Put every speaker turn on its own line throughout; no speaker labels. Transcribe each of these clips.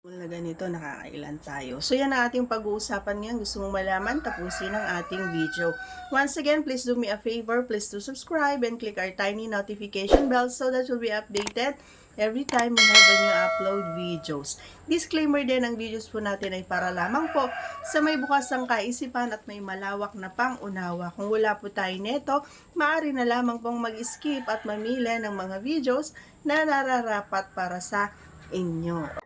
Na ganito, nakakailan tayo. So yan ang ating pag-uusapan ngayon. Gusto mong malaman, tapusin ang ating video. Once again, please do me a favor. Please do subscribe and click our tiny notification bell so that you'll be updated every time we have a new upload videos. Disclaimer din, ang videos po natin ay para lamang po sa may bukasang kaisipan at may malawak na pang-unawa. Kung wala po tayo neto, maaari na lamang pong mag-skip at mamili ng mga videos na nararapat para sa inyo.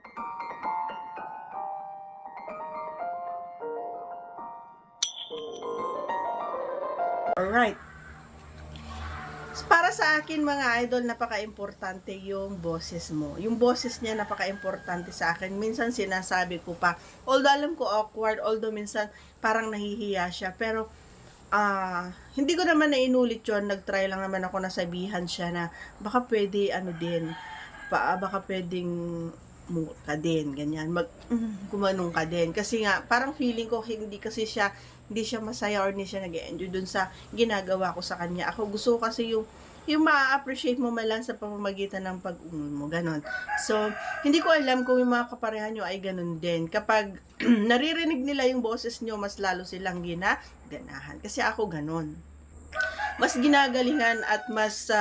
Alright. Para sa akin mga idol, napaka-importante yung boses mo. Yung boses niya napaka-importante sa akin. Minsan sinasabi ko pa, although alam ko awkward, although minsan parang nahihiya siya, pero hindi ko naman na inulit yun. Nag-try lang naman ako, nasabihan siya na baka pwede baka pwedeng ka din, ganyan, kumanong ka din. Kasi nga, parang feeling ko hindi siya masaya or hindi siya nag-enjoy dun sa ginagawa ko sa kanya. Ako gusto ko kasi yung ma-appreciate mo man lang sa pamamagitan ng pag-ungol mo, ganon. So, hindi ko alam kung yung mga kaparehan nyo ay ganon din. Kapag naririnig nila yung boses nyo, mas lalo silang ginaganahan. Kasi ako ganon. Mas ginagalingan at mas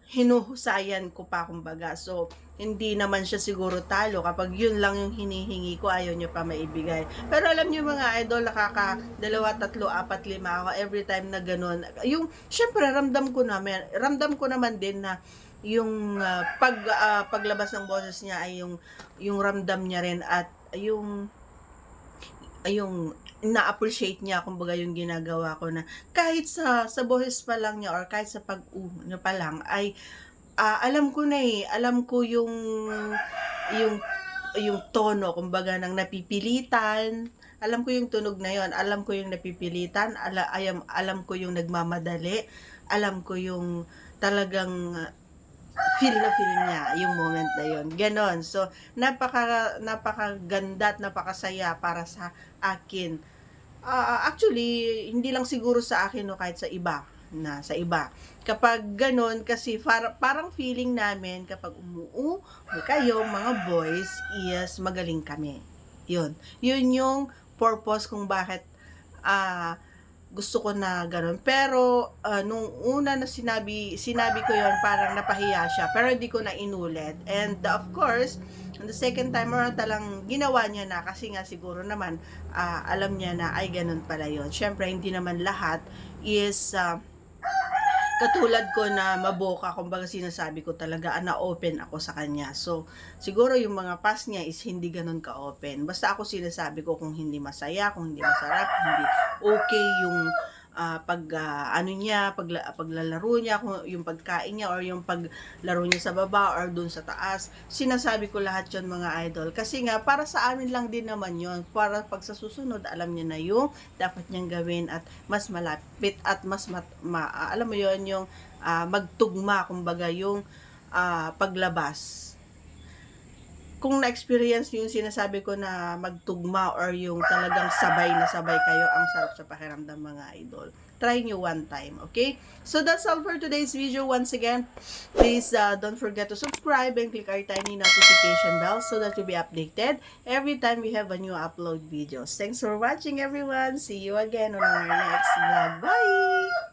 hinuhusayan ko pa, kumbaga. So, hindi naman siya siguro talo kapag yun lang yung hinihingi ko, ayaw niya pa maibigay. Pero alam niyo mga idol, nakaka 2, 3, 4, 5 ako every time na ganun. Yung syempre ramdam ko naman din na yung paglabas ng boses niya ay yung ramdam niya rin at yung na-appreciate niya, kumbaga yung ginagawa ko, na kahit sa boses pa lang niya or kahit sa niya pa lang ay alam ko na alam ko yung tono, kumbaga, ng napipilitan. Alam ko yung tunog na yon, alam ko yung napipilitan, alam ko yung nagmamadali, alam ko yung talagang feel niya yung moment na yon, ganon. So napakaganda at napakasaya para sa akin. Actually, hindi lang siguro sa akin, no, kahit sa iba, kapag ganon, kasi parang feeling namin kapag kayo mga boys is magaling kami. Yun yung purpose kung bakit gusto ko na gano'n. Pero nung una na sinabi ko yon, parang napahiya siya, pero hindi ko na inulit. And of course, the second time around talang ginawa niya na, kasi nga siguro naman alam niya na ay ganun pala yon. Syempre hindi naman lahat is katulad ko na maboka, kumbaga sinasabi ko talaga na-open ako sa kanya. So, siguro yung mga past niya is hindi ganun ka-open. Basta ako sinasabi ko kung hindi masaya, kung hindi masarap, hindi okay yung paglalaro niya, kung yung pagkain niya or yung paglaro niya sa baba or dun sa taas. Sinasabi ko lahat yon mga idol. Kasi nga, para sa amin lang din naman yon. Para pag sa susunod, alam niya na yung dapat niyang gawin at mas malapit at mas alam mo yon, yung magtugma, kumbaga, yung paglabas. Kung na-experience yung sinasabi ko na magtugma or yung talagang sabay na sabay kayo, ang sarap sa pakiramdam mga idol. Try nyo one time, okay? So that's all for today's video. Once again, please don't forget to subscribe and click our tiny notification bell so that you'll be updated every time we have a new upload videos. Thanks for watching, everyone. See you again on our next vlog. Bye!